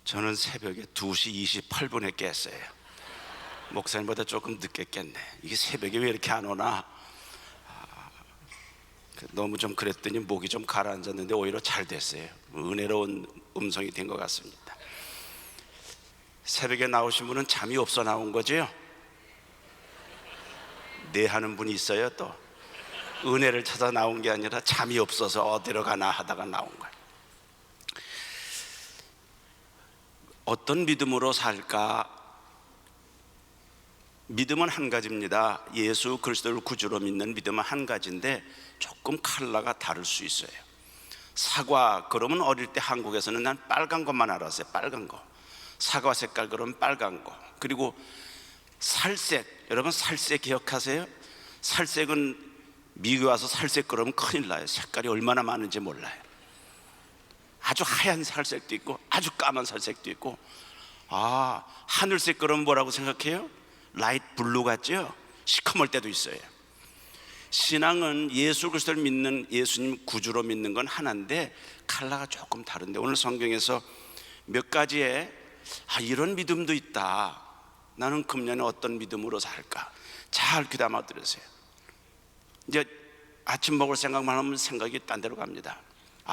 저는 새벽에 2시 28분에 깼어요. 목사님보다 조금 늦게 깼네. 이게 새벽에 왜 이렇게 안 오나? 너무 좀 그랬더니 목이 좀 가라앉았는데 오히려 잘 됐어요. 은혜로운 음성이 된 것 같습니다. 새벽에 나오신 분은 잠이 없어 나온 거죠? 네 하는 분이 있어요. 또 은혜를 찾아 나온 게 아니라 잠이 없어서 어디로 가나 하다가 나온 거예요. 어떤 믿음으로 살까? 믿음은 한 가지입니다. 예수 그리스도를 구주로 믿는 믿음은 한 가지인데 조금 컬러가 다를 수 있어요. 사과, 그러면 어릴 때 한국에서는 난 빨간 것만 알았어요. 빨간 거. 사과 색깔 그러면 빨간 거. 그리고 살색, 여러분 살색 기억하세요? 살색은 미국에 와서 살색 그러면 큰일 나요. 색깔이 얼마나 많은지 몰라요. 아주 하얀 살색도 있고 아주 까만 살색도 있고, 하늘색 그러면 뭐라고 생각해요? 라이트 블루 같죠? 시커멀 때도 있어요. 신앙은 예수 그리스도를 믿는, 예수님 구주로 믿는 건 하나인데 컬러가 조금 다른데, 오늘 성경에서 몇 가지의 이런 믿음도 있다. 나는 금년에 어떤 믿음으로 살까? 잘 귀담아 들으세요. 이제 아침 먹을 생각만 하면 생각이 딴 데로 갑니다.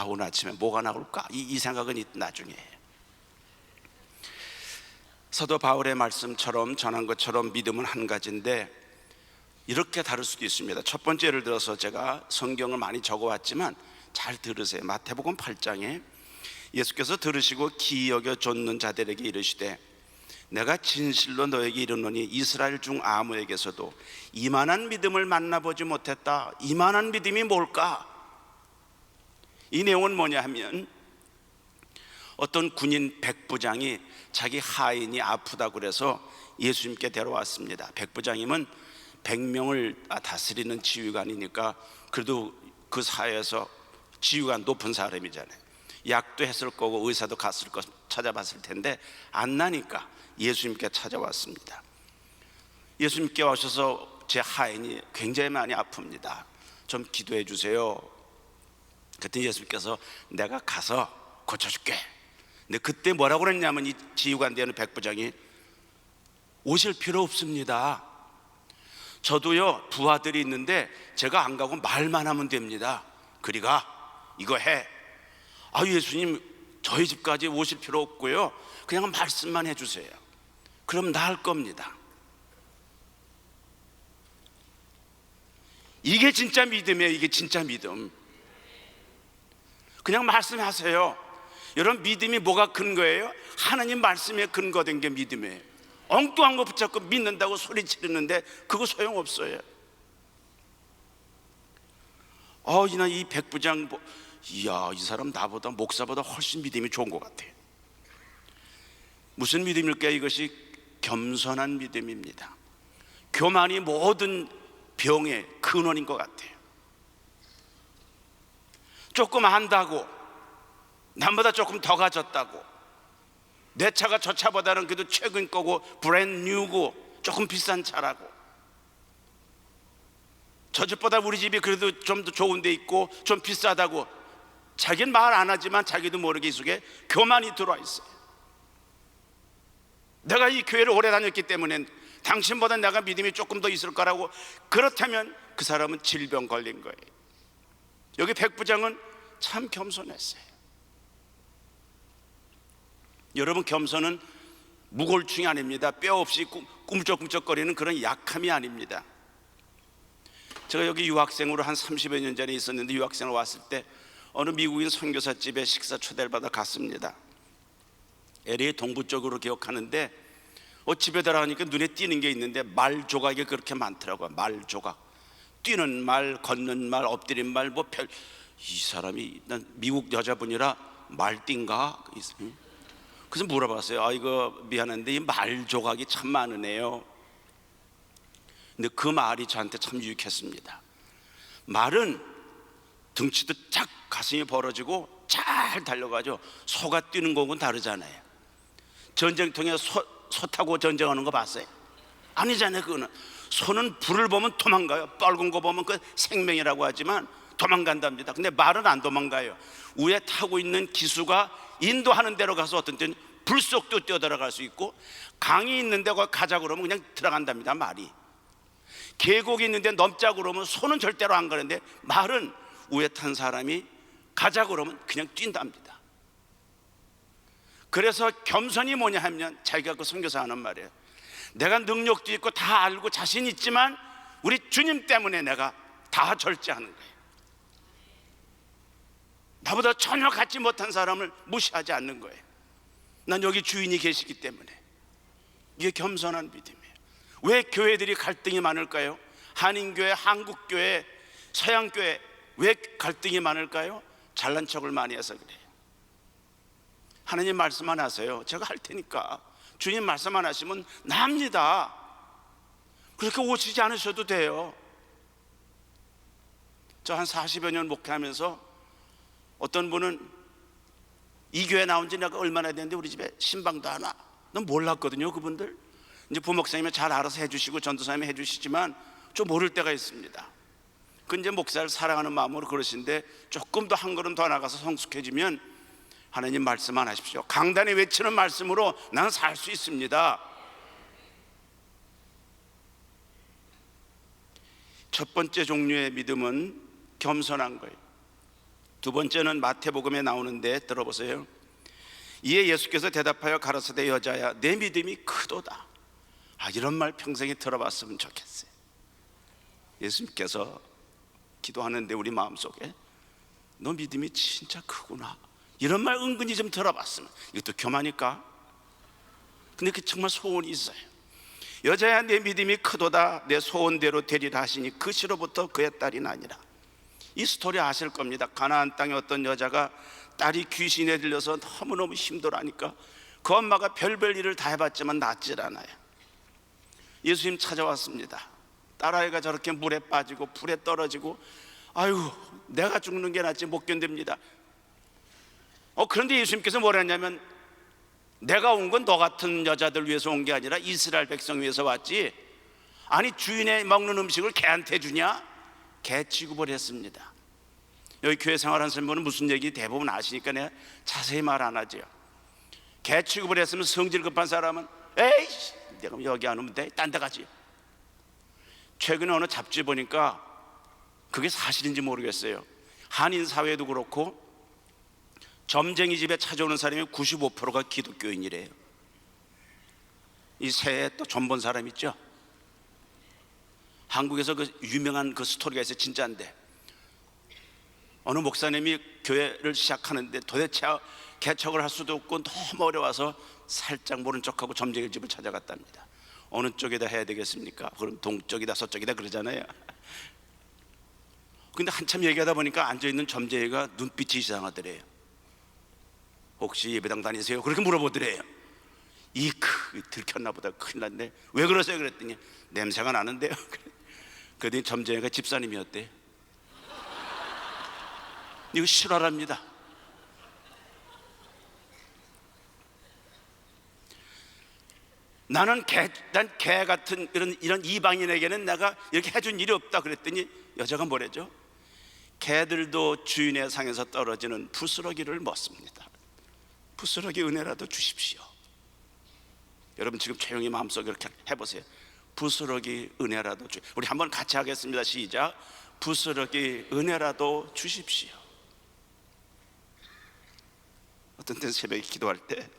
오늘 아침에 뭐가 나올까? 이 생각은 나중에. 사도 바울의 말씀처럼 전한 것처럼 믿음은 한 가지인데 이렇게 다를 수도 있습니다. 첫 번째, 예를 들어서 제가 성경을 많이 적어왔지만 잘 들으세요. 마태복음 8장에 예수께서 들으시고 기이 여겨 좇는 자들에게 이르시되 내가 진실로 너에게 이르노니 이스라엘 중 아무에게서도 이만한 믿음을 만나보지 못했다. 이만한 믿음이 뭘까? 이 내용은 뭐냐 하면, 어떤 군인 백부장이 자기 하인이 아프다 그래서 예수님께 데려왔습니다. 백부장이면 100명을 다스리는 지휘관이니까 그래도 그 사회에서 지위가 높은 사람이잖아요. 약도 했을 거고 의사도 갔을 거 찾아봤을 텐데 안 나니까 예수님께 찾아왔습니다. 예수님께 오셔서 제 하인이 굉장히 많이 아픕니다. 좀 기도해 주세요. 그랬더니 예수님께서 내가 가서 고쳐줄게. 근데 그때 뭐라고 그랬냐면, 이 지휘관 되는 백부장이 오실 필요 없습니다. 저도요 부하들이 있는데 제가 안 가고 말만 하면 됩니다. 그리가 이거 해. 예수님 저희 집까지 오실 필요 없고요, 그냥 말씀만 해주세요. 그럼 나을 겁니다. 이게 진짜 믿음이에요. 이게 진짜 믿음. 그냥 말씀하세요. 여러분, 믿음이 뭐가 근거예요? 하나님 말씀에 근거된 게 믿음이에요. 엉뚱한 거 붙잡고 믿는다고 소리 지르는데 그거 소용없어요. 이 백부장, 이야, 이 사람 나보다, 목사보다 훨씬 믿음이 좋은 것 같아요. 무슨 믿음일까요? 이것이 겸손한 믿음입니다. 교만이 모든 병의 근원인 것 같아요. 조금 안다고, 남보다 조금 더 가졌다고, 내 차가 저 차보다는 그래도 최근 거고 브랜드 뉴고 조금 비싼 차라고, 저 집보다 우리 집이 그래도 좀 더 좋은 데 있고 좀 비싸다고, 자기는 말 안 하지만 자기도 모르게 이 속에 교만이 들어와 있어요. 내가 이 교회를 오래 다녔기 때문에 당신보다 내가 믿음이 조금 더 있을 거라고. 그렇다면 그 사람은 질병 걸린 거예요. 여기 백부장은 참 겸손했어요. 여러분, 겸손은 무골충이 아닙니다. 뼈 없이 꿈쩍꿈쩍거리는 그런 약함이 아닙니다. 제가 여기 유학생으로 한 30여 년 전에 있었는데, 유학생으로 왔을 때 어느 미국인 선교사 집에 식사 초대를 받아 갔습니다. LA 동부 쪽으로 기억하는데, 집에 들어가니까 눈에 띄는 게 있는데 말 조각이 그렇게 많더라고요. 말 조각, 뛰는 말, 걷는 말, 엎드린 말, 이 사람이, 난 미국 여자분이라 말띠인가? 그래서 물어봤어요. 이거 미안한데 이 말 조각이 참 많으네요. 근데 그 말이 저한테 참 유익했습니다. 말은 등치도 쫙 가슴이 벌어지고 잘 달려가죠. 소가 뛰는 거하고는 다르잖아요. 전쟁통에 소 타고 전쟁하는 거 봤어요? 아니잖아요. 그거는 소는 불을 보면 도망가요. 빨간 거 보면 그 생명이라고 하지만 도망간답니다. 근데 말은 안 도망가요. 위에 타고 있는 기수가 인도하는 대로 가서 어떤 때는 불 속도 뛰어들어갈 수 있고, 강이 있는데 거기 가자 그러면 그냥 들어간답니다. 말이 계곡이 있는데 넘자 그러면 손은 절대로 안 가는데, 말은 위에 탄 사람이 가자 그러면 그냥 뛴답니다. 그래서 겸손이 뭐냐 하면, 자기가 그 선교사 하는 말이에요. 내가 능력도 있고 다 알고 자신 있지만 우리 주님 때문에 내가 다 절제하는 거예요. 나보다 전혀 갖지 못한 사람을 무시하지 않는 거예요. 난 여기 주인이 계시기 때문에. 이게 겸손한 믿음이에요. 왜 교회들이 갈등이 많을까요? 한인교회, 한국교회, 서양교회 왜 갈등이 많을까요? 잘난 척을 많이 해서 그래요. 하나님 말씀만 하세요, 제가 할 테니까. 주님 말씀만 하시면 납니다. 그렇게 오시지 않으셔도 돼요. 저 한 40여 년 목회하면서 어떤 분은 이 교회 나온 지 내가 얼마나 됐는데 우리 집에 신방도 하나, 넌 몰랐거든요. 그분들 이제 부목사님이 잘 알아서 해주시고 전도사님이 해주시지만 좀 모를 때가 있습니다. 그 이제 목사를 사랑하는 마음으로 그러신데, 조금 더 한 걸음 더 나가서 성숙해지면 하나님 말씀만 하십시오. 강단에 외치는 말씀으로 나는 살 수 있습니다. 첫 번째 종류의 믿음은 겸손한 거예요. 두 번째는 마태복음에 나오는데 들어보세요. 이에 예수께서 대답하여 가라사대, 여자야, 내 믿음이 크도다. 이런 말 평생에 들어봤으면 좋겠어요. 예수님께서 기도하는데 우리 마음속에 너 믿음이 진짜 크구나, 이런 말 은근히 좀 들어봤으면. 이것도 교만일까? 근데 그 정말 소원이 있어요. 여자야, 내 믿음이 크도다. 내 소원대로 되리라 하시니 그 시로부터 그의 딸이 나니라. 이 스토리 아실 겁니다. 가나안 땅에 어떤 여자가 딸이 귀신에 들려서 너무너무 힘들어하니까 그 엄마가 별별 일을 다 해봤지만 낫질 않아요. 예수님 찾아왔습니다. 딸아이가 저렇게 물에 빠지고 불에 떨어지고, 아유, 내가 죽는 게 낫지 못 견딥니다. 그런데 예수님께서 뭐라 했냐면, 내가 온 건 너 같은 여자들 위해서 온 게 아니라 이스라엘 백성 위해서 왔지. 아니, 주인의 먹는 음식을 개한테 주냐? 개 취급을 했습니다. 여기 교회 생활하는 분은 무슨 얘기 대부분 아시니까 내가 자세히 말 안 하죠. 개 취급을 했으면 성질 급한 사람은 에이, 내가 여기 안 오면 돼, 딴 데 가지. 최근에 어느 잡지 보니까 그게 사실인지 모르겠어요. 한인 사회도 그렇고 점쟁이 집에 찾아오는 사람이 95%가 기독교인이래요. 이 새해 또 점 본 사람 있죠? 한국에서 그 유명한 그 스토리가 있어요. 진짜인데, 어느 목사님이 교회를 시작하는데 도대체 개척을 할 수도 없고 너무 어려워서 살짝 모른 척하고 점쟁이 집을 찾아갔답니다. 어느 쪽에다 해야 되겠습니까? 그럼 동쪽이다 서쪽이다 그러잖아요. 근데 한참 얘기하다 보니까 앉아있는 점쟁이가 눈빛이 이상하더래요. 혹시 예배당 다니세요? 그렇게 물어보더래요. 들켰나 보다, 큰일 났네. 왜 그러세요? 그랬더니 냄새가 나는데요. 그랬더니 점쟁이가 집사님이었대요. 이거 실화랍니다. 난 개 같은 이런 이방인에게는 내가 이렇게 해준 일이 없다 그랬더니 여자가 뭐랬죠? 개들도 주인의 상에서 떨어지는 부스러기를 먹습니다. 부스러기 은혜라도 주십시오. 여러분 지금 조용히 마음속에 이렇게 해보세요. 부스러기 은혜라도 우리 한번 같이 하겠습니다. 시작. 부스러기 은혜라도 주십시오. 어떤 때는 새벽에 기도할 때,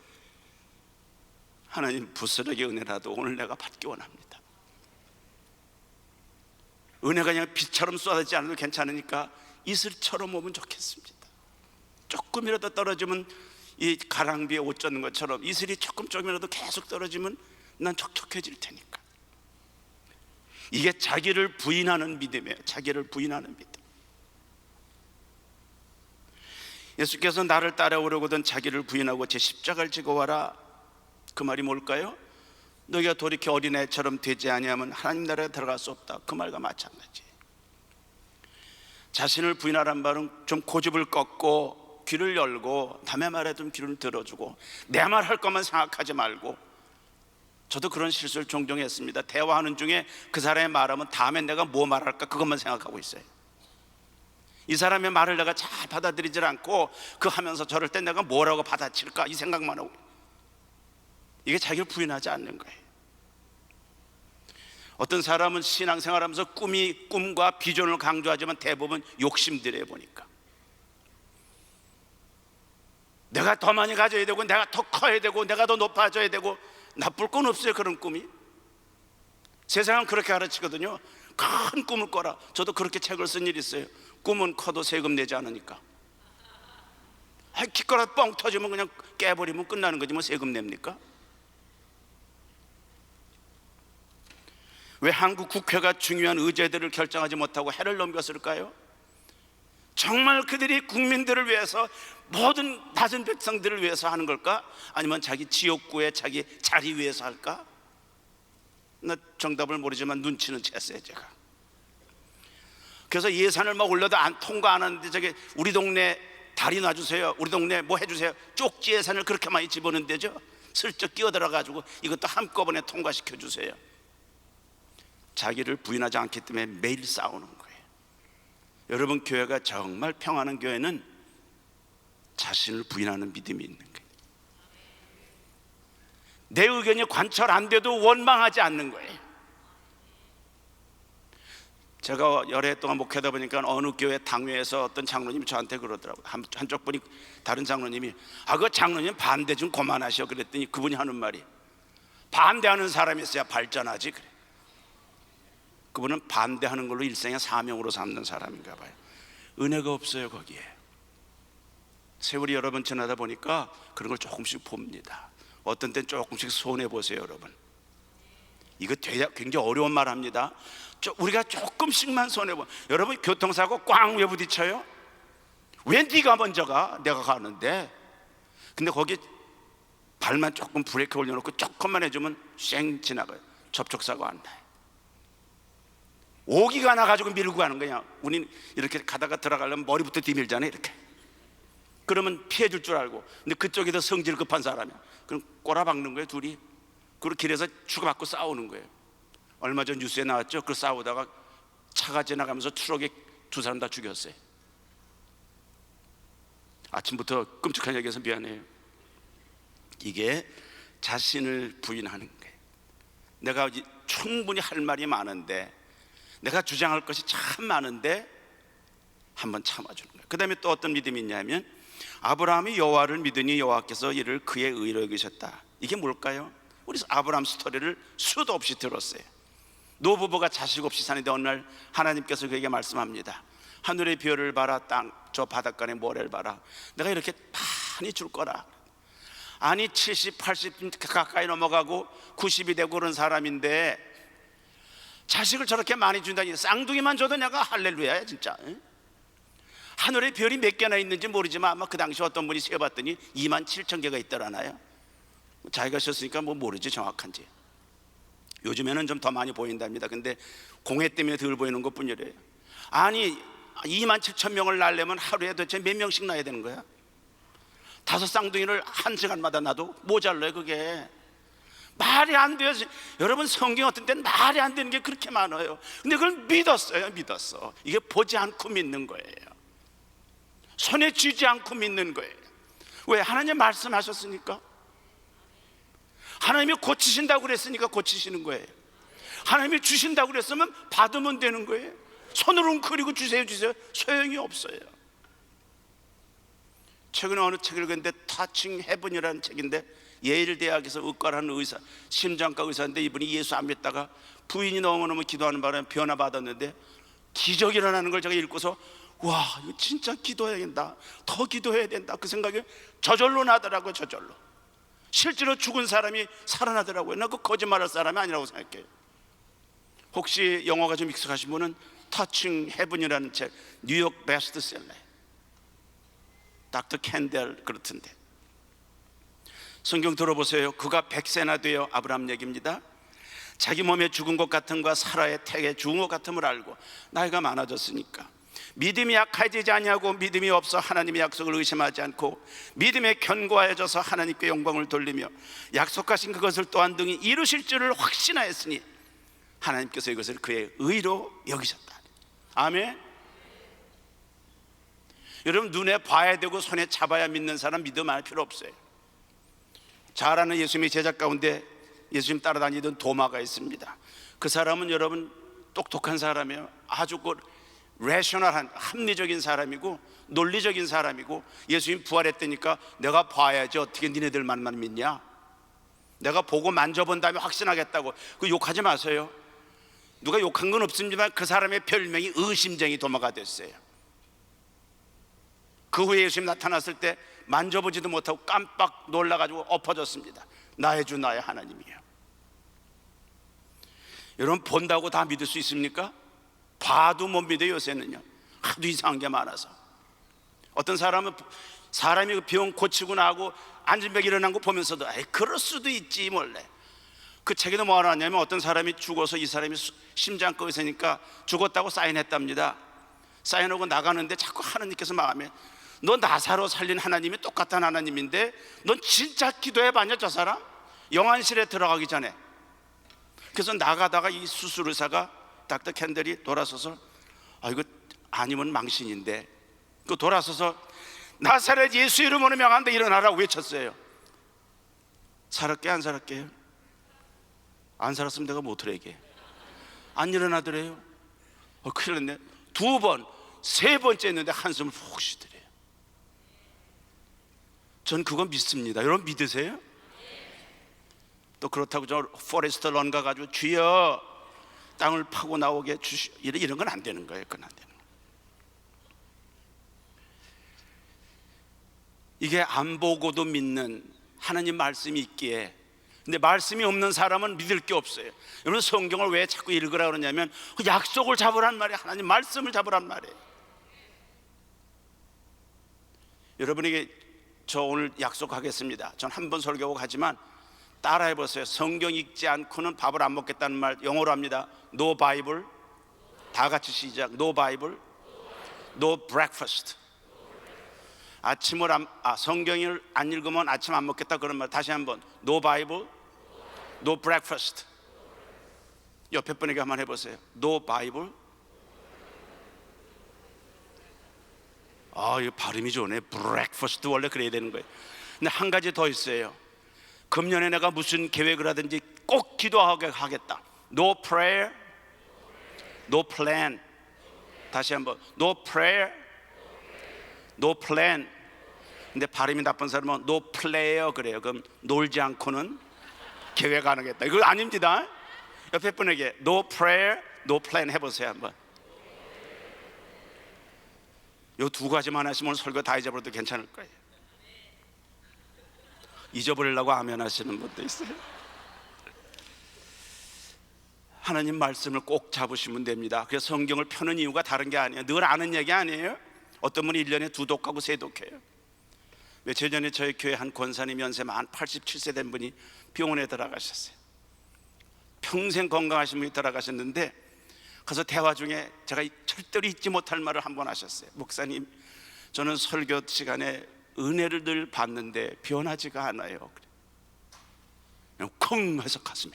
하나님, 부스러기 은혜라도 오늘 내가 받기 원합니다. 은혜가 그냥 비처럼 쏟아지지 않아도 괜찮으니까 이슬처럼 오면 좋겠습니다. 조금이라도 떨어지면 이 가랑비에 옷 젖는 것처럼 이슬이 조금이라도 계속 떨어지면 난 촉촉해질 테니까. 이게 자기를 부인하는 믿음이에요. 자기를 부인하는 믿음. 예수께서 나를 따라오려거든 자기를 부인하고 제 십자가를 지고 와라. 그 말이 뭘까요? 너희가 돌이켜 어린애처럼 되지 아니하면 하나님 나라에 들어갈 수 없다. 그 말과 마찬가지. 자신을 부인하란 말은 좀 고집을 꺾고 귀를 열고 남의 말에 좀 귀를 들어주고 내 말 할 것만 생각하지 말고. 저도 그런 실수를 종종 했습니다. 대화하는 중에 그 사람의 말하면 다음에 내가 뭐 말할까 그것만 생각하고 있어요. 이 사람의 말을 내가 잘 받아들이질 않고 그 하면서 저럴 때 내가 뭐라고 받아칠까 이 생각만 하고. 이게 자기를 부인하지 않는 거예요. 어떤 사람은 신앙생활하면서 꿈과 비전을 강조하지만 대부분 욕심들이에요. 보니까 내가 더 많이 가져야 되고, 내가 더 커야 되고, 내가 더 높아져야 되고. 나쁠 건 없어요, 그런 꿈이. 세상은 그렇게 가르치거든요. 큰 꿈을 꿔라. 저도 그렇게 책을 쓴 일이 있어요. 꿈은 커도 세금 내지 않으니까. 기껏 뻥 터지면 그냥 깨버리면 끝나는 거지 뭐 세금 냅니까? 왜 한국 국회가 중요한 의제들을 결정하지 못하고 해를 넘겼을까요? 정말 그들이 국민들을 위해서, 모든 낮은 백성들을 위해서 하는 걸까? 아니면 자기 지역구의 자기 자리 위해서 할까? 나 정답을 모르지만 눈치는 챘어요, 제가. 그래서 예산을 막 올려도 통과 안 하는데, 저기 우리 동네 다리 놔주세요, 우리 동네 뭐 해주세요, 쪽지 예산을 그렇게 많이 집어넣는데죠. 슬쩍 끼어들어가지고 이것도 한꺼번에 통과시켜 주세요. 자기를 부인하지 않기 때문에 매일 싸우는 거예요. 여러분, 교회가 정말 평안한 교회는 자신을 부인하는 믿음이 있는 거예요. 내 의견이 관철 안 돼도 원망하지 않는 거예요. 제가 여러 해 동안 목회하다 보니까 어느 교회 당회에서 어떤 장로님이 저한테 그러더라고요. 한쪽 분이, 다른 장로님이, 그 장로님 반대 좀 그만하셔. 그랬더니 그분이 하는 말이, 반대하는 사람이 있어야 발전하지. 그래. 그분은 반대하는 걸로 일생의 사명으로 삼는 사람인가 봐요. 은혜가 없어요, 거기에. 세월이 여러 번 지나다 보니까 그런 걸 조금씩 봅니다. 어떤 땐 조금씩 손해보세요, 여러분. 이거 굉장히 어려운 말 합니다. 우리가 조금씩만 손해보. 여러분, 교통사고 꽝 왜 부딪혀요? 왜 네가 먼저 가? 내가 가는데. 근데 거기 발만 조금 브레이크 올려놓고 조금만 해주면 쌩 지나가요. 접촉사고 안 나요. 오기가 나가지고 밀고 가는 거야. 우리는 이렇게 가다가 들어가려면 머리부터 뒤밀잖아요, 이렇게. 그러면 피해 줄 줄 알고. 근데 그쪽이 더 성질 급한 사람이야. 그럼 꼬라박는 거예요, 둘이. 그리고 길에서 주고받고 싸우는 거예요. 얼마 전 뉴스에 나왔죠. 그 싸우다가 차가 지나가면서 트럭에 두 사람 다 죽였어요. 아침부터 끔찍한 얘기해서 미안해요. 이게 자신을 부인하는 거예요. 내가 충분히 할 말이 많은데, 내가 주장할 것이 참 많은데 한번 참아주는 거예요. 그 다음에 또 어떤 믿음이 있냐면, 아브라함이 여호와를 믿으니 여호와께서 이를 그의 의로 여기셨다. 이게 뭘까요? 우리 아브라함 스토리를 수도 없이 들었어요. 노부부가 자식 없이 사는데 어느 날 하나님께서 그에게 말씀합니다. 하늘의 별을 봐라, 땅 저 바닷가의 모래를 봐라. 내가 이렇게 많이 줄 거라. 아니 70, 80 가까이 넘어가고 90이 되고 그런 사람인데 자식을 저렇게 많이 준다니, 쌍둥이만 줘도 내가 할렐루야야 진짜. 하늘에 별이 몇 개나 있는지 모르지만 아마 그 당시 어떤 분이 세어봤더니 27,000개가 있더라나요. 자기가 썼으니까 뭐 모르지 정확한지. 요즘에는 좀 더 많이 보인답니다. 근데 공해 때문에 덜 보이는 것 뿐이래요. 아니 27,000명을 낳으려면 하루에 도대체 몇 명씩 낳아야 되는 거야? 5 쌍둥이를 한 시간마다 놔도 모자라요. 그게 말이 안 돼요. 여러분, 성경 어떤 때는 말이 안 되는 게 그렇게 많아요. 근데 그걸 믿었어요. 믿었어. 이게 보지 않고 믿는 거예요. 손에 쥐지 않고 믿는 거예요. 왜? 하나님 말씀하셨으니까. 하나님이 고치신다고 그랬으니까 고치시는 거예요. 하나님이 주신다고 그랬으면 받으면 되는 거예요. 손으로 웅크리고 주세요 소용이 없어요. 최근에 어느 책을 읽었는데 터칭 헤븐이라는 책인데, 예일 대학에서 의과라는 의사, 심장과 의사인데 이분이 예수 안 믿다가 부인이 너무너무 기도하는 바람에 변화 받았는데 기적이 일어나는 걸 제가 읽고서, 와, 이거 진짜 기도해야 된다, 더 기도해야 된다, 그 생각이 저절로 나더라고요. 저절로. 실제로 죽은 사람이 살아나더라고요. 나 그 거짓말할 사람이 아니라고 생각해요. 혹시 영어가 좀 익숙하신 분은 터칭 헤븐이라는 책, 뉴욕 베스트셀러, 닥터 캔델 그렇던데. 성경 들어보세요. 그가 100세나 되어, 아브라함 얘기입니다. 자기 몸에 죽은 것 같음과 사라의 태에 죽은 것 같음을 알고, 나이가 많아졌으니까 믿음이 약해지지 아니하고 믿음이 없어 하나님의 약속을 의심하지 않고 믿음에 견고하여져서 하나님께 영광을 돌리며 약속하신 그것을 또한 등이 이루실 줄을 확신하였으니 하나님께서 이것을 그의 의로 여기셨다. 아멘. 여러분, 눈에 봐야 되고 손에 잡아야 믿는 사람 믿음 할 필요 없어요. 잘 아는 예수님의 제자 가운데 예수님 따라다니던 도마가 있습니다. 그 사람은 여러분 똑똑한 사람이에요. 아주 레셔널한 합리적인 사람이고 논리적인 사람이고, 예수님 부활했다니까 내가 봐야지 어떻게 니네들만 믿냐, 내가 보고 만져본 다음에 확신하겠다고. 그 욕하지 마세요. 누가 욕한 건 없습니다만 그 사람의 별명이 의심쟁이 도마가 됐어요. 그 후에 예수님 나타났을 때 만져보지도 못하고 깜빡 놀라가지고 엎어졌습니다. 나의 주 나의 하나님이요. 여러분, 본다고 다 믿을 수 있습니까? 봐도 못 믿어요. 요새는요 하도 이상한 게 많아서. 어떤 사람은 사람이 병 고치고 나고 안진병 일어난 거 보면서도 에이, 그럴 수도 있지 몰래. 그 책에도 뭐가 나왔냐면 어떤 사람이 죽어서 이 사람이 심장꺼 있으니까 죽었다고 사인했답니다. 사인하고 나가는데 자꾸 하나님께서 마음에, 너 나사로 살린 하나님이 똑같은 하나님인데 넌 진짜 기도해봤냐 저 사람? 영안실에 들어가기 전에. 그래서 나가다가 이 수술의사가 닥터 캔들이 돌아서서 이거 아니면 망신인데, 그 돌아서서 나사렛 예수 이름으로 명한데 일어나라고 외쳤어요. 살았게 안 살았게요? 안 살았으면 내가 못 하게. 안 일어나더래요. 큰일 났네. 두 번, 세 번째 했는데 한숨을 푹 쉬더래요. 전 그건 믿습니다. 여러분 믿으세요? 또 그렇다고 저 포레스트 런 가가지고 주여 땅을 파고 나오게 주시, 이런 건 안 되는 거예요. 그건 안 되는 거예요. 이게 안 보고도 믿는 하나님 말씀이 있기에. 근데 말씀이 없는 사람은 믿을 게 없어요. 여러분 성경을 왜 자꾸 읽으라 그러냐면 그 약속을 잡으란 말이에요. 하나님 말씀을 잡으란 말이에요. 여러분에게 저 오늘 약속하겠습니다. 전 한 번 설교하고 가지만 따라해 보세요. 성경 읽지 않고는 밥을 안 먹겠다는 말 영어로 합니다. No Bible. 다 같이 시작. No Bible, No breakfast. 성경을 안 읽으면 아침 안 먹겠다 그런 말 다시 한번. No Bible, No breakfast. 옆에 분에게 한번 해보세요. No Bible. 이 발음이 좋네. breakfast 원래 그래야 되는 거예요. 근데 한 가지 더 있어요. 금년에 내가 무슨 계획을 하든지 꼭 기도하게 하겠다. No prayer, no plan. 다시 한번. No prayer, no plan. 근데 발음이 나쁜 사람은 no player 그래요. 그럼 놀지 않고는 계획 안 하겠다. 이거 아닙니다. 옆에 분에게 no prayer, no plan 해보세요 한번. 요 두 가지만 하시면 설교 다 잊어버려도 괜찮을 거예요. 잊어버리려고 아멘 하시는 분도 있어요. 하나님 말씀을 꼭 잡으시면 됩니다. 그래서 성경을 펴는 이유가 다른 게 아니에요. 늘 아는 얘기 아니에요. 어떤 분이 1년에 2독하고 3독해요. 며칠 전에 저희 교회 한 권사님 연세 만 87세 된 분이 병원에 들어가셨어요. 평생 건강하신 분이 들어가셨는데 가서 대화 중에 제가 절대로 잊지 못할 말을 한 번 하셨어요. 목사님, 저는 설교 시간에 은혜를 늘 받는데 변하지가 않아요. 그냥 쿵 해서 가슴에,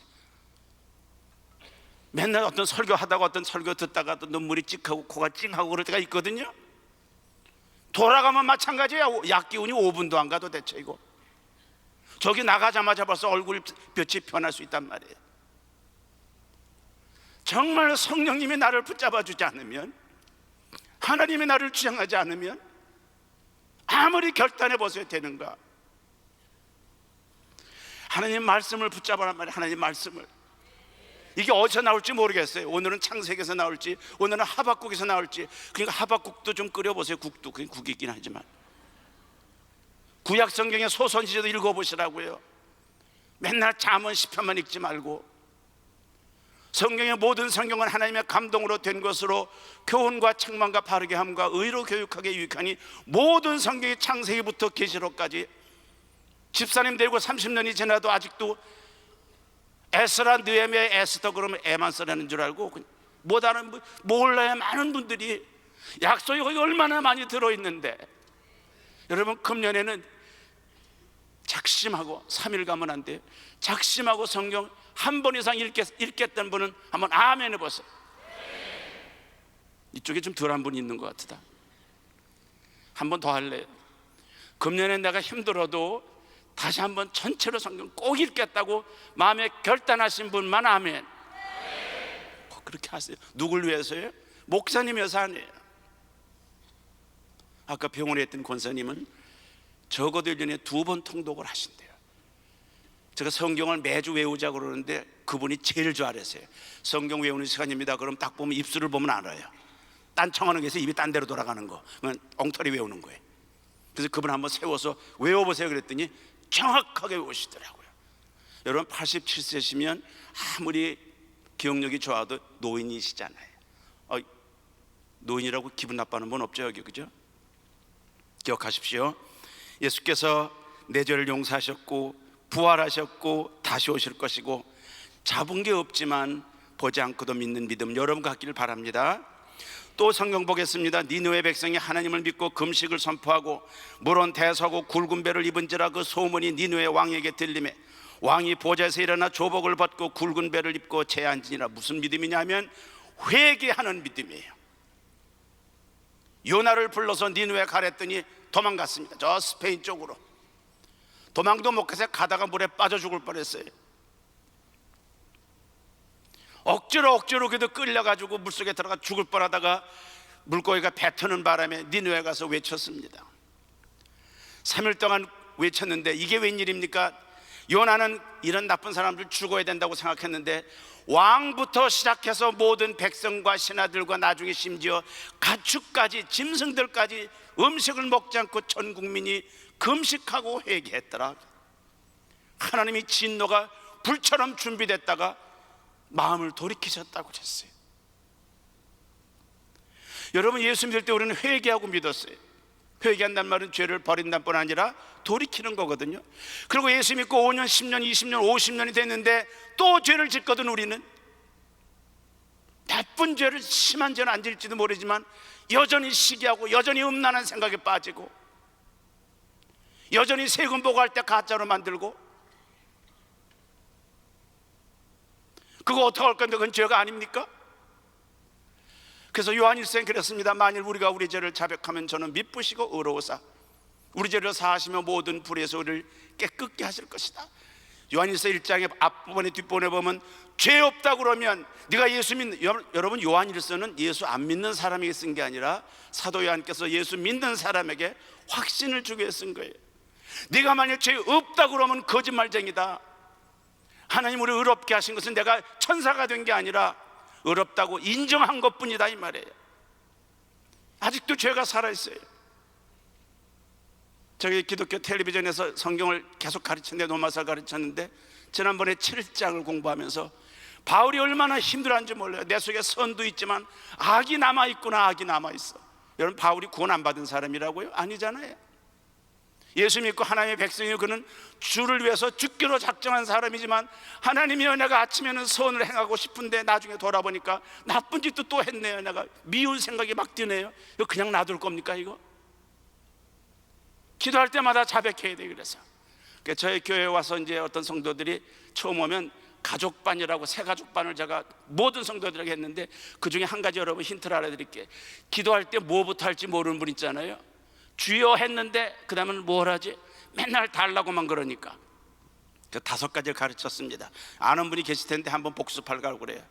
맨날 어떤 설교 하다가 어떤 설교 듣다가 또 눈물이 찡하고 코가 찡하고 그럴 때가 있거든요. 돌아가면 마찬가지야. 약 기운이 5분도 안 가도 대체이고, 저기 나가자마자 벌써 얼굴 빛이 변할 수 있단 말이에요. 정말 성령님이 나를 붙잡아 주지 않으면, 하나님이 나를 주장하지 않으면 아무리 결단해 보세요 되는가? 하나님 말씀을 붙잡아란 말이에요. 하나님 말씀을. 이게 어디서 나올지 모르겠어요. 오늘은 창세기에서 나올지, 오늘은 하박국에서 나올지. 그러니까 하박국도 좀 끓여보세요. 국도. 그게 국이긴 하지만 구약 성경의 소선지도 읽어보시라고요. 맨날 잠언 시편만 읽지 말고 성경의 모든 성경은 하나님의 감동으로 된 것으로 교훈과 책망과 바르게 함과 의로 교육하게 유익하니 모든 성경이 창세기부터 계시록까지. 집사님 되고 30년이 지나도 아직도 에스라, 느헤미야, 에스더 그러면 애만 써내는 줄 알고 못하는, 몰라야 많은 분들이 약속이 거기 얼마나 많이 들어있는데. 여러분 금년에는 작심하고 3일 가면 안 돼요. 작심하고 성경 한 번 이상 읽겠다는 분은 한번 아멘 해보세요. 이쪽에 좀 덜한 분이 있는 것 같다. 한 번 더 할래요. 금년에 내가 힘들어도 다시 한번 전체로 성경 꼭 읽겠다고 마음에 결단하신 분만 아멘. 꼭 그렇게 하세요. 누굴 위해서요? 목사님 위해서 아니에요. 아까 병원에 있던 권사님은 적어도 1년에 2번 통독을 하신대요. 제가 성경을 매주 외우자고 그러는데 그분이 제일 좋아하세요. 성경 외우는 시간입니다. 그럼 딱 보면 입술을 보면 알아요. 딴청하는 게서 입이 딴 데로 돌아가는 거, 그건 엉터리 외우는 거예요. 그래서 그분 한번 세워서 외워보세요 그랬더니 정확하게 외우시더라고요. 여러분 87세시면 아무리 기억력이 좋아도 노인이시잖아요. 노인이라고 기분 나빠하는 분 없죠 여기, 그죠? 기억하십시오. 예수께서 내 죄를 용서하셨고 부활하셨고 다시 오실 것이고 잡은 게 없지만 보지 않고도 믿는 믿음 여러분 갖기를 바랍니다. 또 성경 보겠습니다. 니느웨 백성이 하나님을 믿고 금식을 선포하고 물은 대서하고 굵은 배를 입은지라 그 소문이 니느웨 왕에게 들리매 왕이 보좌에서 일어나 조복을 벗고 굵은 배를 입고 재에 앉으니라. 무슨 믿음이냐면 회개하는 믿음이에요. 요나를 불러서 니느웨 가랬더니 도망갔습니다. 저 스페인 쪽으로. 도망도 못 가서 가다가 물에 빠져 죽을 뻔했어요. 억지로 그래도 끌려가지고 물속에 들어가 죽을 뻔하다가 물고기가 뱉어는 바람에 니느웨 가서 외쳤습니다. 3일 동안 외쳤는데 이게 웬일입니까? 요나는 이런 나쁜 사람들 죽어야 된다고 생각했는데 왕부터 시작해서 모든 백성과 신하들과 나중에 심지어 가축까지 짐승들까지 음식을 먹지 않고 전 국민이 금식하고 회개했더라. 하나님이 진노가 불처럼 준비됐다가 마음을 돌이키셨다고 했어요. 여러분 예수 믿을 때 우리는 회개하고 믿었어요. 회개한다는 말은 죄를 버린다는 뿐 아니라 돌이키는 거거든요. 그리고 예수 믿고 5년, 10년, 20년, 50년이 됐는데 또 죄를 짓거든. 우리는 나쁜 죄를, 심한 죄는 안 질지도 모르지만 여전히 시기하고 여전히 음란한 생각에 빠지고 여전히 세금 보고할 때 가짜로 만들고 그거 어떡할 건데 그건 죄가 아닙니까? 그래서 요한일서는 그랬습니다. 만일 우리가 우리 죄를 자백하면 저는 미쁘시고 의로우사 우리 죄를 사하시며 모든 불에서 우리를 깨끗게 하실 것이다. 요한일서 1장의 앞부분에 뒷부분에 보면 죄 없다 그러면 네가 예수 믿는, 여러분 요한일서는 예수 안 믿는 사람에게 쓴 게 아니라 사도 요한께서 예수 믿는 사람에게 확신을 주기 위해 쓴 거예요. 네가 만약 죄 없다 그러면 거짓말쟁이다. 하나님 우리 의롭게 하신 것은 내가 천사가 된 게 아니라 의롭다고 인정한 것뿐이다 이 말이에요. 아직도 죄가 살아있어요. 저기 기독교 텔레비전에서 성경을 계속 가르쳤는데 노마사를 가르쳤는데 지난번에 7장을 공부하면서 바울이 얼마나 힘들어하는지 몰라요. 내 속에 선도 있지만 악이 남아있구나. 악이 남아있어. 여러분 바울이 구원 안 받은 사람이라고요? 아니잖아요. 예수 믿고 하나님의 백성이요 그는 주를 위해서 죽기로 작정한 사람이지만 하나님의 은혜가 아침에는 선을 행하고 싶은데 나중에 돌아보니까 나쁜 짓도 또 했네요. 내가 미운 생각이 막 드네요. 이거 그냥 놔둘 겁니까 이거? 기도할 때마다 자백해야 돼요. 그래서 저희 교회에 와서 이제 어떤 성도들이 처음 오면 가족반이라고 새 가족반을 제가 모든 성도들에게 했는데 그 중에 한 가지 여러분 힌트를 알려드릴게요. 기도할 때 뭐부터 할지 모르는 분 있잖아요. 주여 했는데 그 다음은 뭘 하지? 맨날 달라고만 그러니까 그 5가지를 가르쳤습니다. 아는 분이 계실 텐데 한번 복습하려고 그래요.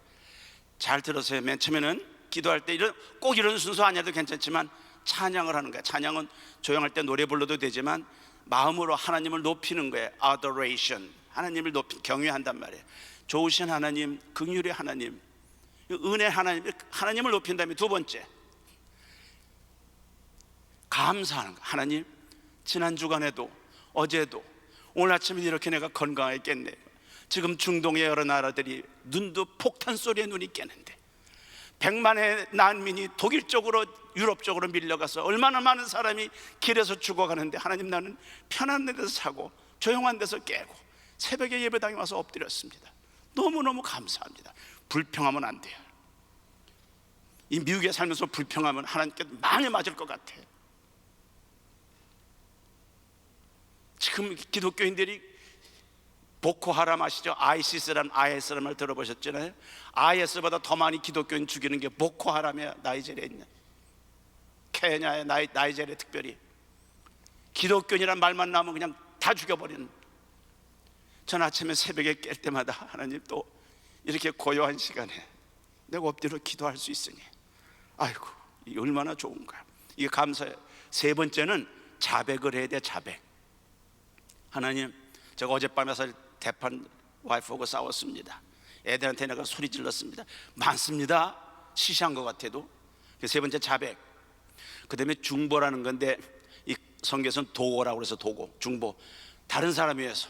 잘 들으세요. 맨 처음에는 기도할 때 꼭 이런 순서 아니어도 괜찮지만 찬양을 하는 거예요. 찬양은 조용할 때 노래 불러도 되지만 마음으로 하나님을 높이는 거예요. adoration, 하나님을 경외한단 말이에요. 좋으신 하나님, 긍휼의 하나님, 은혜 하나님, 하나님을 높인 다음에 두 번째 감사하는 거. 하나님 지난 주간에도 어제도 오늘 아침에 이렇게 내가 건강하게 깼네. 지금 중동의 여러 나라들이 눈도 폭탄 소리에 눈이 깨는데 100만의 난민이 독일 쪽으로 유럽 쪽으로 밀려가서 얼마나 많은 사람이 길에서 죽어가는데 하나님 나는 편한 데서 자고 조용한 데서 깨고 새벽에 예배당에 와서 엎드렸습니다. 너무너무 감사합니다. 불평하면 안 돼요. 이 미국에 살면서 불평하면 하나님께 많이 맞을 것 같아요. 지금 기독교인들이 보코하람 아시죠? 아이시스라는 IS라는 말 들어보셨잖아요. IS보다 더 많이 기독교인 죽이는 게 보코하람이야. 나이제리아에 있는 케냐에 나이제리아 특별히 기독교인이란 말만 나오면 그냥 다 죽여버리는 전 아침에 새벽에 깰 때마다 하나님 또 이렇게 고요한 시간에 내가 엎드려 기도할 수 있으니 아이고 이게 얼마나 좋은가. 이게 감사해요. 세 번째는 자백을 해야 돼. 자백. 하나님, 제가 어젯밤에 사실 대판 와이프하고 싸웠습니다. 애들한테 내가 소리 질렀습니다. 많습니다. 시시한 것 같아도. 세 번째 자백. 그 다음에 중보라는 건데 이 성경에서는 도고라고 해서 도고, 중보. 다른 사람 위해서.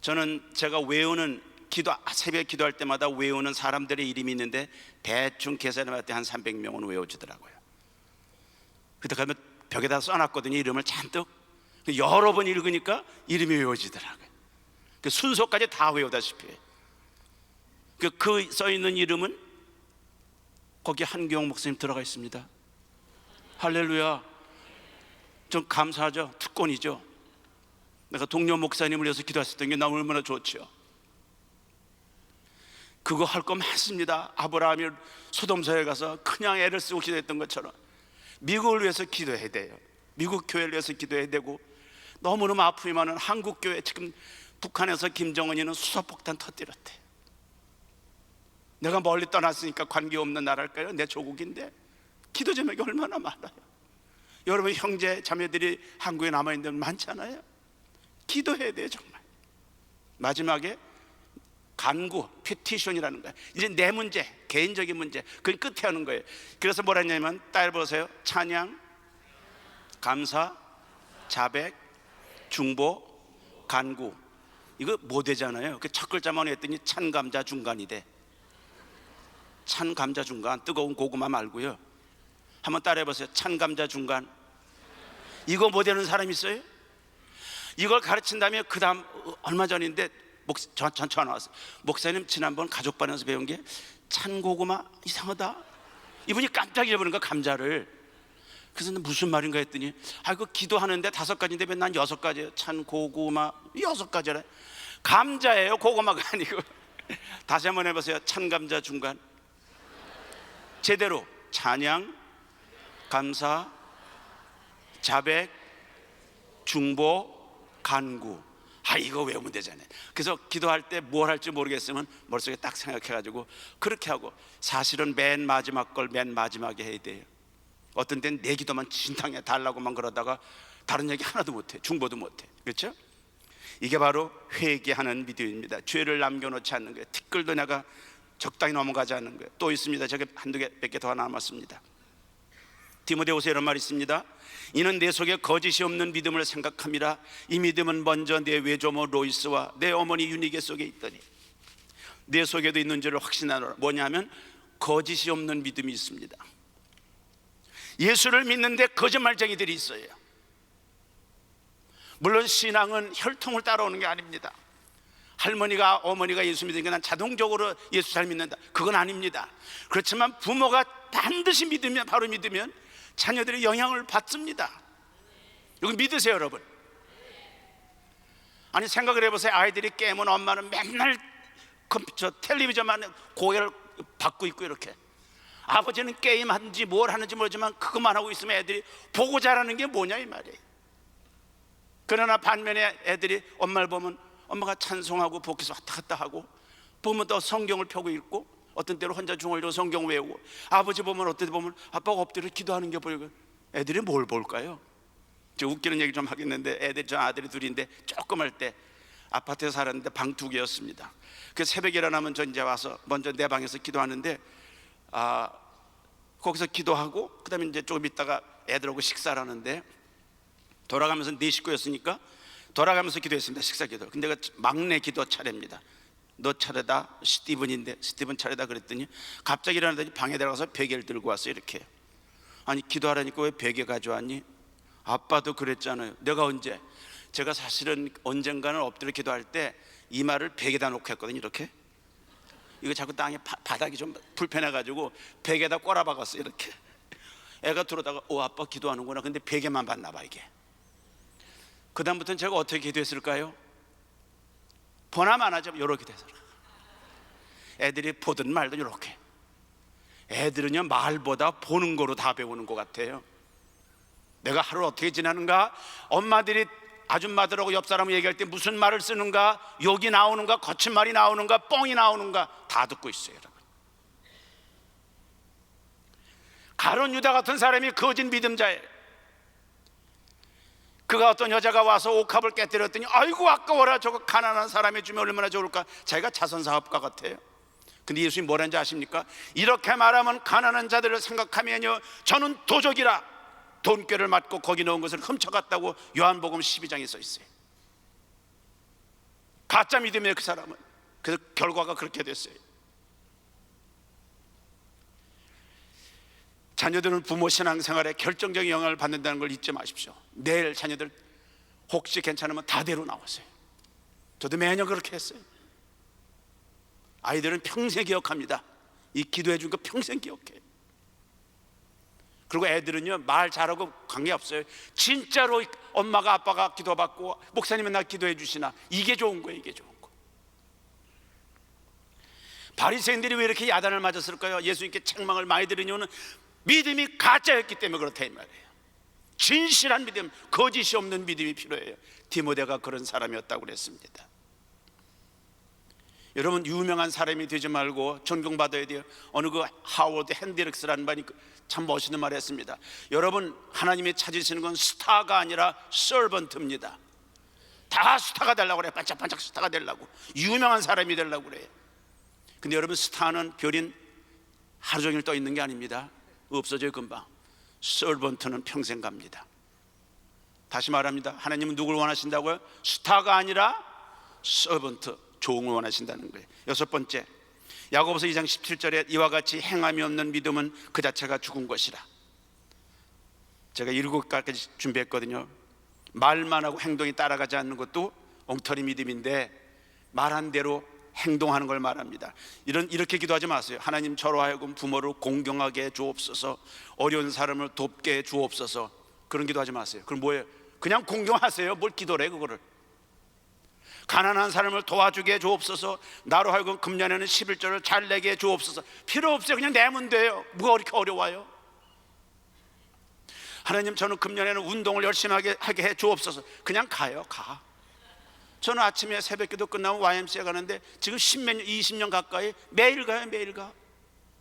저는 제가 외우는 새벽에 기도할 때마다 외우는 사람들의 이름이 있는데 대충 계산해 봤을 때 한 300명은 외워지더라고요. 그때 가면 벽에다 써놨거든요. 이름을 잔뜩. 여러 번 읽으니까 이름이 외워지더라고요. 그 순서까지 다 외우다시피. 그 써있는 이름은 거기 한교영 목사님 들어가 있습니다. 할렐루야. 좀 감사하죠. 특권이죠. 내가 동료 목사님을 위해서 기도했었던 게 너무 얼마나 좋죠. 그거 할 거 많습니다. 아브라함이 소돔서에 가서 그냥 애를 쓰고 기도했던 것처럼 미국을 위해서 기도해야 돼요. 미국 교회를 위해서 기도해야 되고, 너무너무 아픔이 많은 한국 교회, 지금 북한에서 김정은이는 수소폭탄 터뜨렸대. 내가 멀리 떠났으니까 관계없는 나라일까요? 내 조국인데 기도 제목이 얼마나 많아요. 여러분 형제 자매들이 한국에 남아있는 데는 많잖아요. 기도해야 돼요 정말. 마지막에 간구, 피티션이라는 거예요. 이제 내 문제, 개인적인 문제, 그 끝에 하는 거예요. 그래서 뭐라 했냐면 따라 보세요. 찬양, 감사, 자백, 중보, 간구. 이거 뭐 되잖아요. 그 첫 글자만 했더니 찬감자 중간이 돼. 찬감자 중간, 뜨거운 고구마 말고요. 한번 따라 해보세요. 찬감자 중간. 이거 뭐 되는 사람 있어요? 이걸 가르친 다음에 그 다음 얼마 전인데 전화 왔어요. 목사님 지난번 가족반에서 배운 게 찬고구마 이상하다. 이분이 깜짝 잊어버린 거야, 감자를. 그래서 무슨 말인가 했더니 그 기도하는데 5가지인데 왜 난 6가지예요. 찬고구마 6가지래. 감자예요, 고구마가 아니고. 다시 한번 해보세요. 찬감자 중간. 제대로 찬양, 감사, 자백, 중보, 간구. 이거 외우면 되잖아요. 그래서 기도할 때 뭘 할지 모르겠으면 머릿속에 딱 생각해가지고 그렇게 하고, 사실은 맨 마지막 걸 맨 마지막에 해야 돼요. 어떤 때는 내 기도만 진탕에 달라고만 그러다가 다른 얘기 하나도 못해. 중보도 못해. 그렇죠? 이게 바로 회개하는 믿음입니다. 죄를 남겨놓지 않는 거예요. 티끌도 내가 적당히 넘어가지 않는 거예요. 또 있습니다. 저게 한두 개, 몇 개 더 남았습니다. 디모데후서에 이런 말이 있습니다. 이는 내 속에 거짓이 없는 믿음을 생각함이라. 이 믿음은 먼저 내 외조모 로이스와 내 어머니 유니게 속에 있더니 내 속에도 있는 줄을 확신하노라. 뭐냐면 거짓이 없는 믿음이 있습니다. 예수를 믿는데 거짓말쟁이들이 있어요. 물론 신앙은 혈통을 따라오는 게 아닙니다. 할머니가 어머니가 예수 믿으니까 난 자동적으로 예수 잘 믿는다, 그건 아닙니다. 그렇지만 부모가 반드시 믿으면, 바로 믿으면 자녀들이 영향을 받습니다. 이거 믿으세요 여러분. 아니 생각을 해보세요. 아이들이 깨면 엄마는 맨날 컴퓨터 텔레비전만 고개를 받고 있고 이렇게, 아버지는 게임하는지 뭘 하는지 모르지만 그것만 하고 있으면 애들이 보고 자라는 게 뭐냐 이 말이에요. 그러나 반면에 애들이 엄마를 보면 엄마가 찬송하고 복기서 왔다 갔다 하고, 보면 또 성경을 펴고 읽고, 어떤 때로 혼자 중얼리고 성경 외우고, 아버지 보면 어떨 때 보면 아빠가 엎드려 기도하는 게 보이고, 애들이 뭘 볼까요? 저 웃기는 얘기 좀 하겠는데, 애들이, 저 아들이 둘인데 조그만 때 아파트에 살았는데 방 2개였습니다. 그 새벽에 일어나면 저 이제 와서 먼저 내 방에서 기도하는데, 거기서 기도하고 그 다음에 이제 조금 있다가 애들하고 식사를 하는데, 돌아가면서 4식구였으니까 돌아가면서 기도했습니다. 식사 기도. 근데 그 막내 기도 차례입니다. 너 차례다. 스티븐인데 스티븐 차례다 그랬더니 갑자기 일어나더니 방에 들어가서 베개를 들고 왔어요. 이렇게. 아니 기도하라니까 왜 베개 가져왔니? 아빠도 그랬잖아요. 내가 언제? 제가 사실은 언젠가는 엎드려 기도할 때 이마를 베개에다 놓고 했거든요. 이렇게. 이거 자꾸 땅에 바닥이 좀 불편해가지고 베개에다 꼬라박았어요. 이렇게. 애가 들어다가 아빠 기도하는구나. 근데 베개만 봤나 봐 이게. 그 다음부터는 제가 어떻게 기도했을까요? 보나만 하죠. 이렇게 돼서 애들이 보든 말든 이렇게. 애들은요 말보다 보는 거로 다 배우는 것 같아요. 내가 하루 어떻게 지나는가, 엄마들이 아줌마들하고 옆 사람 얘기할 때 무슨 말을 쓰는가, 욕이 나오는가, 거친 말이 나오는가, 뻥이 나오는가 다 듣고 있어요, 여러분. 가룟 유다 같은 사람이 거짓 믿음자예요. 그가 어떤 여자가 와서 옥합을 깨뜨렸더니 아이고 아까워라, 저거 가난한 사람이 주면 얼마나 좋을까. 자기가 자선사업가 같아요. 근데 예수님이 뭐라는지 아십니까? 이렇게 말하면 가난한 자들을 생각하면요, 저는 도적이라 돈꾀를 맞고 거기 넣은 것을 훔쳐갔다고 요한복음 12장에 써 있어요. 가짜 믿음이에요, 그 사람은. 그래서 결과가 그렇게 됐어요. 자녀들은 부모 신앙생활에 결정적인 영향을 받는다는 걸 잊지 마십시오. 내일 자녀들 혹시 괜찮으면 다대로 나오세요. 저도 매년 그렇게 했어요. 아이들은 평생 기억합니다. 이 기도해 준 거 평생 기억해요. 그리고 애들은요, 말 잘하고 관계없어요. 진짜로 엄마가 아빠가 기도받고 목사님은 나 기도해 주시나, 이게 좋은 거예요. 이게 좋은 거. 바리새인들이 왜 이렇게 야단을 맞았을까요? 예수님께 책망을 많이 들은 이유는 믿음이 가짜였기 때문에 그렇다 이 말이에요. 진실한 믿음, 거짓이 없는 믿음이 필요해요. 디모데가 그런 사람이었다고 그랬습니다. 여러분, 유명한 사람이 되지 말고 존경받아야 돼요. 어느 그 하워드 핸드릭스라는 분이 참 멋있는 말을 했습니다. 여러분, 하나님이 찾으시는 건 스타가 아니라 서번트입니다. 다 스타가 되려고 그래요. 반짝반짝 스타가 되려고, 유명한 사람이 되려고 그래요. 근데 여러분, 스타는 별인 하루 종일 떠 있는 게 아닙니다. 없어져요, 금방. 서번트는 평생 갑니다. 다시 말합니다. 하나님은 누굴 원하신다고요? 스타가 아니라 서번트, 종을 원하신다는 거예요. 여섯 번째, 야고보서 2장 17절에 이와 같이 행함이 없는 믿음은 그 자체가 죽은 것이라. 제가 7가지 준비했거든요. 말만 하고 행동이 따라가지 않는 것도 엉터리 믿음인데, 말한 대로 행동하는 걸 말합니다. 이렇게 기도하지 마세요. 하나님, 저로 하여금 부모를 공경하게 해 주옵소서, 어려운 사람을 돕게 해 주옵소서. 그런 기도하지 마세요. 그럼 뭐예요? 그냥 공경하세요. 뭘 기도를 해 그거를. 가난한 사람을 도와주게 해 주옵소서, 나로 하여금 금년에는 11조를 잘 내게 해 주옵소서. 필요 없어요. 그냥 내면 돼요. 뭐가 그렇게 어려워요? 하나님, 저는 금년에는 운동을 열심히 하게 해 주옵소서. 그냥 가요. 가. 저는 아침에 새벽기도 끝나면 YMCA 가는데 지금 10몇 년, 20년 가까이 매일 가요. 매일 가.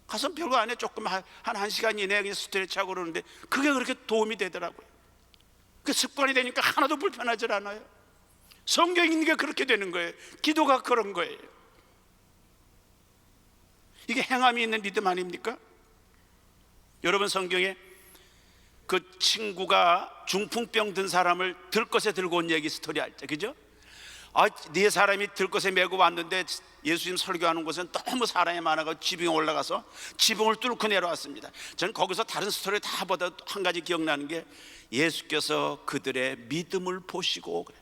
가서 별거 안 해. 조금 한 1시간 이내에 그냥 스트레치하고 그러는데 그게 그렇게 도움이 되더라고요. 그 습관이 되니까 하나도 불편하지 않아요. 성경 읽는 게 그렇게 되는 거예요. 기도가 그런 거예요. 이게 행함이 있는 믿음 아닙니까? 여러분, 성경에 그 친구가 중풍병 든 사람을 들것에 들고 온 얘기 스토리 알죠? 그죠? 네 사람이 들것에 메고 왔는데 예수님 설교하는 곳은 너무 사람이 많아서 지붕에 올라가서 지붕을 뚫고 내려왔습니다. 저는 거기서 다른 스토리 다 보다 한 가지 기억나는 게, 예수께서 그들의 믿음을 보시고, 그래.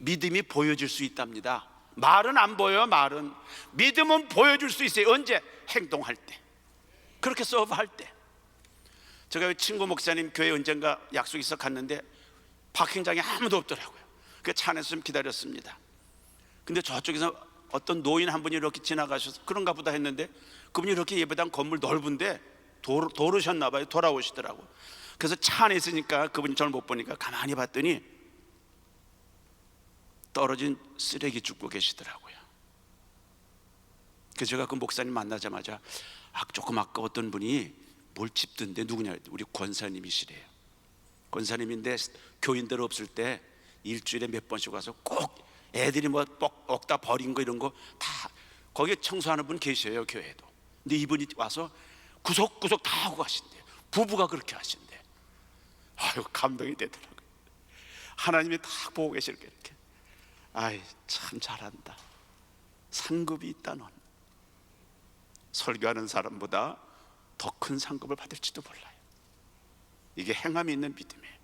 믿음이 보여질 수 있답니다. 말은 안 보여요. 말은. 믿음은 보여줄 수 있어요. 언제? 행동할 때. 그렇게 서브할 때. 제가 친구 목사님 교회 언젠가 약속이 있어 갔는데 파킹장에 아무도 없더라고요. 그 차 안에서 좀 기다렸습니다. 근데 저쪽에서 어떤 노인 한 분이 이렇게 지나가셔서 그런가 보다 했는데, 그분이 이렇게 예배당 건물 넓은데 도르셨나 봐요. 돌아오시더라고. 그래서 차 안에 있으니까 그분이 저를 못 보니까 가만히 봤더니 떨어진 쓰레기 줍고 계시더라고요. 그래서 제가 그 목사님 만나자마자 조금 아까웠던 분이 뭘 짚던데 누구냐, 우리 권사님이시래요. 권사님인데 교인들 없을 때 일주일에 몇 번씩 와서 꼭 애들이 뭐 먹다 버린 거 이런 거 다 거기에 청소하는 분 계셔요, 교회에도. 근데 이분이 와서 구석구석 다 하고 가신대요. 부부가 그렇게 하신대. 아유, 감동이 되더라고요. 하나님이 다 보고 계실 게 이렇게. 아이, 참 잘한다. 상급이 있다. 넌 설교하는 사람보다 더 큰 상급을 받을지도 몰라요. 이게 행함이 있는 믿음이에요.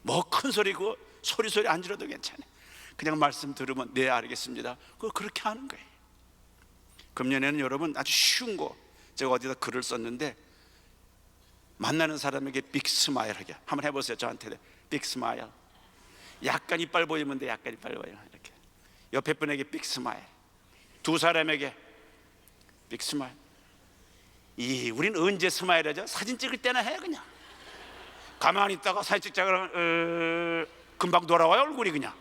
뭐 큰 소리고 소리 안 질러도 괜찮아요. 그냥 말씀 들으면 네 알겠습니다. 그걸 그렇게 하는 거예요. 금년에는 여러분 아주 쉬운 거, 제가 어디다 글을 썼는데, 만나는 사람에게 빅 스마일 하게 한번 해보세요. 저한테 빅 스마일. 약간 이빨 보이면 돼. 약간 이빨 보이면 이렇게. 옆에 분에게 빅 스마일. 두 사람에게 빅 스마일. 우린 언제 스마일 하죠? 사진 찍을 때나 해. 그냥 가만히 있다가 사진 찍자 그러면 금방 돌아와요, 얼굴이 그냥.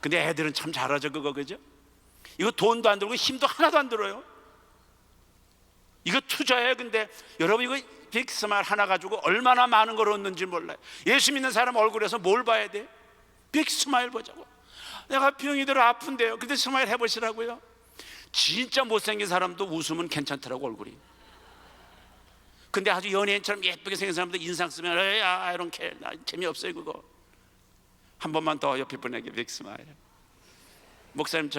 근데 애들은 참 잘하죠, 그거, 그죠? 이거 돈도 안 들고 힘도 하나도 안 들어요. 이거 투자예요. 근데 여러분, 이거 빅스마일 하나 가지고 얼마나 많은 걸 얻는지 몰라요. 예수 믿는 사람 얼굴에서 뭘 봐야 돼? 빅스마일 보자고. 내가 병이 들어 아픈데요. 근데 스마일 해보시라고요. 진짜 못생긴 사람도 웃으면 괜찮더라고, 얼굴이. 근데 아주 연예인처럼 예쁘게 생긴 사람도 인상 쓰면 I don't care, 나 재미없어요 그거. 한 번만 더 옆에 분에게 빅 스마일. 목사님,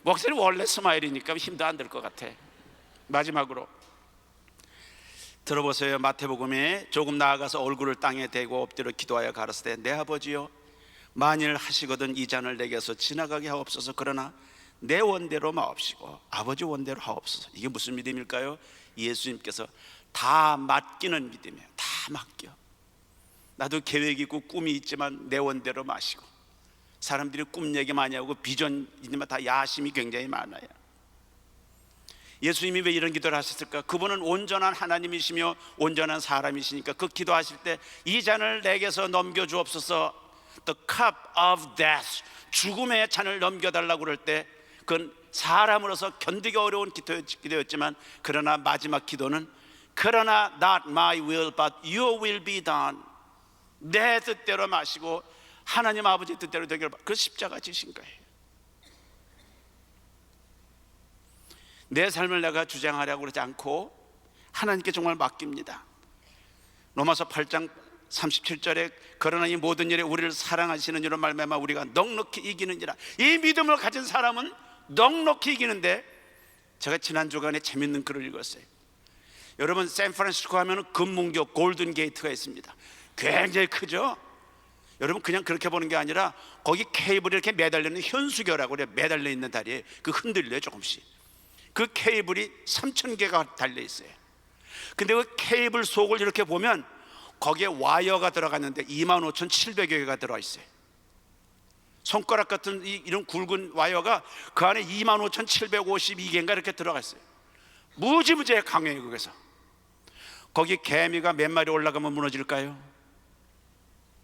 목사님 원래 스마일이니까 힘도 안 들 것 같아. 마지막으로 들어보세요. 마태복음에 조금 나아가서 얼굴을 땅에 대고 엎드려 기도하여 가라사대 내 아버지여, 만일 하시거든 이 잔을 내게서 지나가게 하옵소서. 그러나 내 원대로 마옵시고 아버지 원대로 하옵소서. 이게 무슨 믿음일까요? 예수님께서 다 맡기는 믿음이에요. 다 맡겨. 나도 계획이 있고 꿈이 있지만 내 원대로 마시고, 사람들이 꿈 얘기 많이 하고 비전 있지만 다 야심이 굉장히 많아요. 예수님이 왜 이런 기도를 하셨을까? 그분은 온전한 하나님이시며 온전한 사람이시니까 그 기도하실 때 이 잔을 내게서 넘겨주옵소서, The cup of death, 죽음의 잔을 넘겨달라고 그럴 때 그건 사람으로서 견디기 어려운 기도였지만, 그러나 마지막 기도는 그러나 not my will but your will be done, 내 뜻대로 마시고 하나님 아버지 뜻대로 되기를 그 십자가 지신 거예요. 내 삶을 내가 주장하려고 그러지 않고 하나님께 정말 맡깁니다. 로마서 8장 37절에 그러나 이 모든 일에 우리를 사랑하시는 이로 말미암아 우리가 넉넉히 이기는지라. 이 믿음을 가진 사람은 넉넉히 이기는데, 제가 지난 주간에 재밌는 글을 읽었어요. 여러분, 샌프란시스코 하면 금문교 골든 게이트가 있습니다. 굉장히 크죠? 여러분, 그냥 그렇게 보는 게 아니라 거기 케이블이 이렇게 매달리는 현수교라고 그래요. 매달려 있는 다리에 그 흔들려요, 조금씩. 그 케이블이 3,000개가 달려 있어요. 근데 그 케이블 속을 이렇게 보면 거기에 와이어가 들어갔는데 25,700여 개가 들어가 있어요. 손가락 같은 이런 굵은 와이어가 그 안에 25,752개인가 이렇게 들어가 있어요. 무지무지해 강해요. 거기서 거기 개미가 몇 마리 올라가면 무너질까요?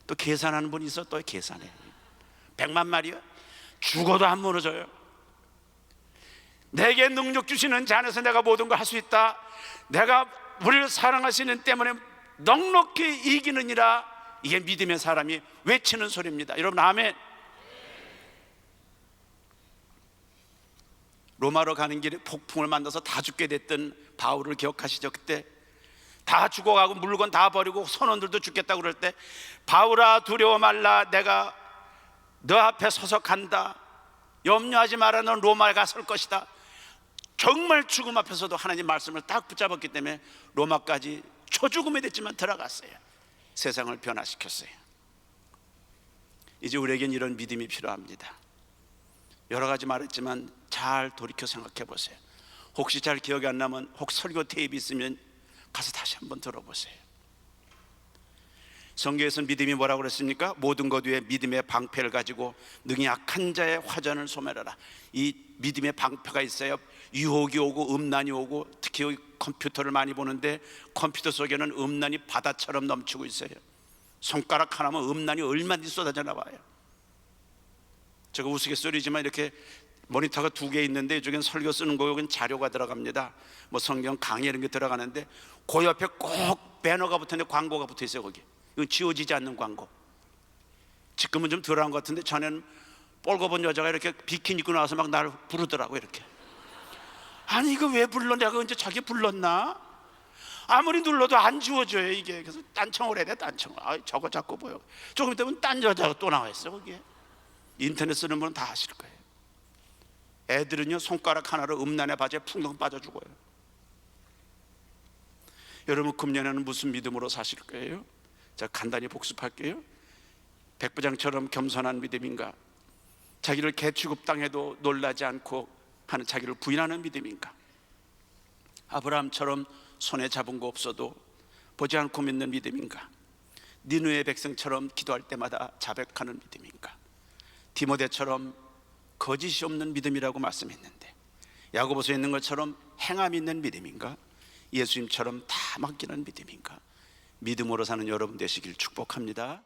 또 계산하는 분이 있어. 또 계산해. 100만 마리요? 죽어도 안 무너져요. 내게 능력 주시는 자 안에서 내가 모든 걸 할 수 있다. 내가 우리를 사랑하시는 때문에 넉넉히 이기느니라. 이게 믿음의 사람이 외치는 소리입니다. 여러분, 아멘. 로마로 가는 길에 폭풍을 만나서 다 죽게 됐던 바울을 기억하시죠? 그때 다 죽어가고 물건 다 버리고 선원들도 죽겠다고 그럴 때, 바울아 두려워 말라, 내가 너 앞에 서서 간다. 염려하지 마라, 넌 로마에 가 설 것이다. 정말 죽음 앞에서도 하나님 말씀을 딱 붙잡았기 때문에 로마까지 초죽음이 됐지만 들어갔어요. 세상을 변화시켰어요. 이제 우리에겐 이런 믿음이 필요합니다. 여러 가지 말했지만 잘 돌이켜 생각해 보세요. 혹시 잘 기억이 안 나면 혹 설교 테이프 있으면 가서 다시 한번 들어보세요. 성경에서 믿음이 뭐라고 그랬습니까? 모든 것 위에 믿음의 방패를 가지고 능히 악한 자의 화전을 소멸하라. 이 믿음의 방패가 있어야 유혹이 오고 음란이 오고, 특히 컴퓨터를 많이 보는데 컴퓨터 속에는 음란이 바다처럼 넘치고 있어요. 손가락 하나면 음란이 얼마든지 쏟아져 나와요. 제가 우스갯소리지만 이렇게 모니터가 2개 있는데 이쪽엔 설교 쓰는 거, 여긴 자료가 들어갑니다. 뭐 성경 강의 이런 게 들어가는데 그 옆에 꼭 배너가 붙었는데 광고가 붙어 있어요. 거기 이건 지워지지 않는 광고. 지금은 좀 덜한 것 같은데 전에는 뻘거본 여자가 이렇게 비키니 입고 나와서 막 나를 부르더라고. 이렇게. 아니 이거 왜 불러? 내가 언제 자기 불렀나? 아무리 눌러도 안 지워져요 이게. 그래서 딴청을 해야 돼. 딴청을. 아, 저거 자꾸 보여. 조금 있다 보면 딴 여자가 또 나와 있어 거기에. 인터넷 쓰는 분은 다 아실 거예요. 애들은요 손가락 하나로 음란의 바지에 풍덩 빠져 죽어요. 여러분, 금년에는 무슨 믿음으로 사실 거예요? 자, 간단히 복습할게요. 백부장처럼 겸손한 믿음인가? 자기를 개취급당해도 놀라지 않고 하는 자기를 부인하는 믿음인가? 아브라함처럼 손에 잡은 거 없어도 보지 않고 믿는 믿음인가? 니느웨 백성처럼 기도할 때마다 자백하는 믿음인가? 디모데처럼 거짓이 없는 믿음이라고 말씀했는데 야고보서에 있는 것처럼 행함이 있는 믿음인가? 예수님처럼 다 맡기는 믿음인가? 믿음으로 사는 여러분 되시길 축복합니다.